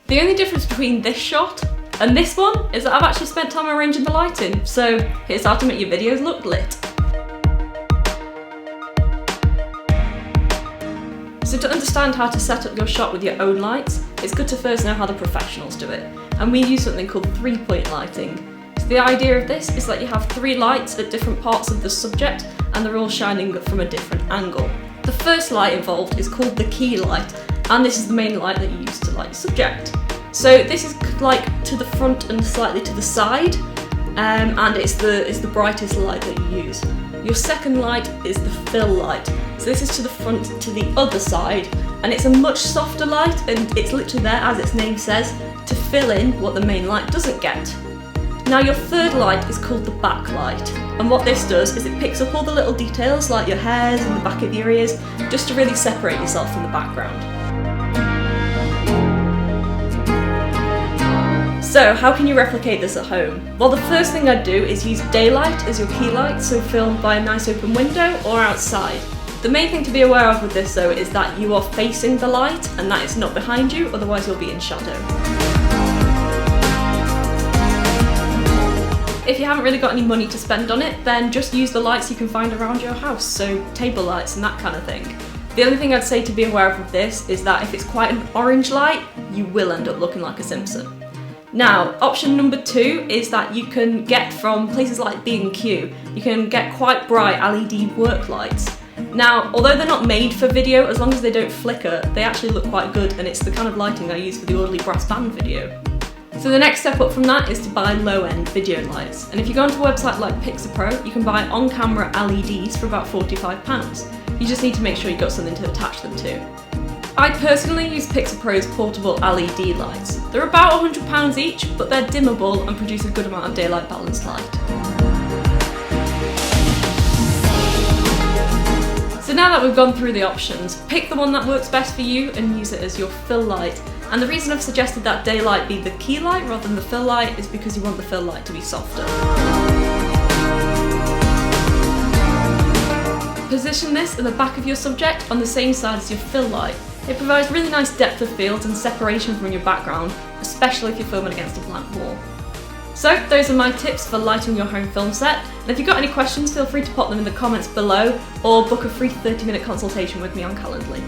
The only difference between this shot and this one is that I've actually spent time arranging the lighting, so here's how to make your videos look lit. So to understand how to set up your shot with your own lights, it's good to first know how the professionals do it. And we use something called 3-point lighting. So the idea of this is that you have 3 lights at different parts of the subject and they're all shining from a different angle. The first light involved is called the key light, and this is the main light that you use to light your subject. So this is like to the front and slightly to the side, and it's the brightest light that you use. Your second light is the fill light. So this is to the front to the other side, and it's a much softer light, and it's literally there, as its name says, to fill in what the main light doesn't get. Now your third light is called the backlight, and what this does is it picks up all the little details like your hairs and the back of your ears, just to really separate yourself from the background. So how can you replicate this at home? Well, the first thing I'd do is use daylight as your key light, so filmed by a nice open window or outside. The main thing to be aware of with this though is that you are facing the light and that it's not behind you, otherwise you'll be in shadow. If you haven't really got any money to spend on it, then just use the lights you can find around your house, so table lights and that kind of thing. The only thing I'd say to be aware of with this is that if it's quite an orange light, you will end up looking like a Simpson. Now, option number 2 is that you can get from places like B&Q, you can get quite bright LED work lights. Now, although they're not made for video, as long as they don't flicker, they actually look quite good, and it's the kind of lighting I use for the Audley Brass Band video. So the next step up from that is to buy low-end video lights. And if you go onto a website like Pixapro, you can buy on-camera LEDs for about £45. You just need to make sure you've got something to attach them to. I personally use Pixapro's portable LED lights. They're about £100 each, but they're dimmable and produce a good amount of daylight balanced light. So now that we've gone through the options, pick the one that works best for you and use it as your fill light. And the reason I've suggested that daylight be the key light rather than the fill light is because you want the fill light to be softer. Position this at the back of your subject on the same side as your fill light. It provides really nice depth of field and separation from your background, especially if you're filming against a blank wall. So those are my tips for lighting your home film set, and if you've got any questions, feel free to pop them in the comments below or book a free 30-minute consultation with me on Calendly.